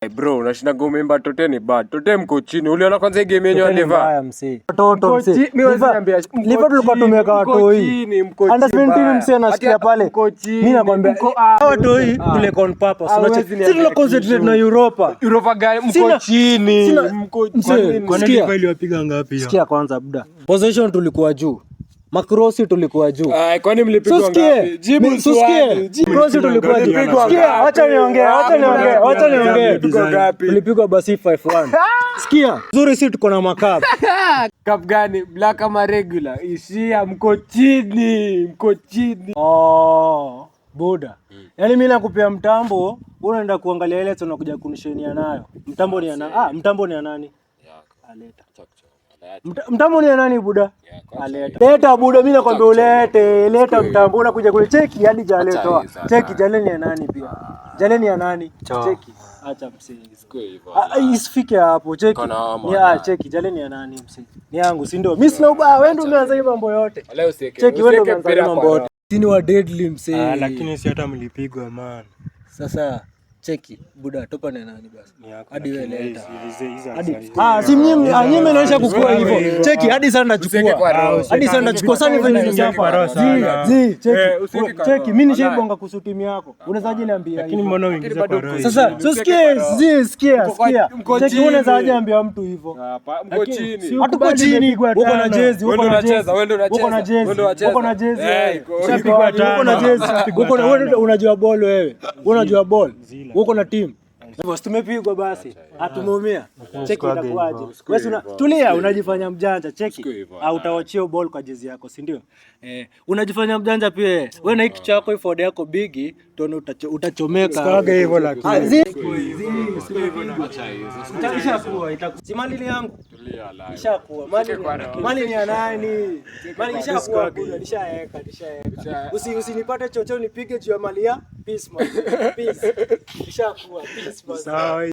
Bro, unashinda ngome mba tote ni bad. Tote mko chini. Uliona kwanza game yenyewe aliva. Mbaya msee. Watoto msee. Liverpool tulikuwa tumeka watoi. Under 17 msee anasikia pale. Mimi nakwambia watoi tule con purpose. Sisi tuna concentrate na Europa. Europa gani mko chini? Mko chini. Kwa nini iliwapiga ngapi? Sikia kwanza buda. Possession tulikuwa juu. Makrosi tulikuwa juu. Kwani mlipigwa ngapi? Jibu swali. Makrosi tulikuwa juu. Sikia, acha niongee. Tulipigwa basi 5-1. Sikia, nzuri si tuko na makap. Cup gani? Black ama regular? Ishia mko chini. Buda. Yaani mimi nakupea mtambo, unaenda kuangalia ile tunakuja kunishenia nayo. Mtambo ni ya nani? Mtambo ni ya nani? Aleta. Mtambo ni ya nani buda? Leta buda, mimi nakwambia ulete, leta mtambo unakuja kule cheki hadi jaletoa. Cheki jale ni ya nani pia? Jale ni ya nani? Cheki. Acha msingi. Isifike hapo cheki. Cheki jale ni ya nani msingi? Ni yangu si ndio? Mimi sina ubaya, wewe ndio umeanza hiyo mambo yote. Cheki wewe ndio umeanza mambo yote. Sini wa deadly msee. Lakini si hata mlipigwa man. Sasa cheki buda topa na nani basi hadi wewe leta hadi si mimi naonyesha kukua hivyo cheki hadi sana nachukua sana hivyo nilizapa cheki mimi nishaibonga kuhusu timu yako unawezaje niambia lakini mbona uingiza kwa roho sasa sikia cheki unawezaje niambia mtu hivyo mko chini hatuko chini uko na jezi wewe ndio unacheza uko na jezi uko na jezi wewe unajua ball wewe unajua ball uko na team. Hivyo tumepigwa basi. Hatumeumia. Cheki itakuaje? Wewe tulia unajifanya mjanja cheki. Utawachia ball kwa jezi yako, si ndio? Unajifanya mjanja pia. Wewe na hiki chako effort yako bigi, tuone utachomeka. Sikaga hivyo lakini. Simali ni yangu. Ishakuwa. Mali ni ya nani? Mali ishakuwa bure, nishaeka. Usinipate chocho nipige juu ya mali ya peace man. Peace. Ishakuwa peace man. Sawa.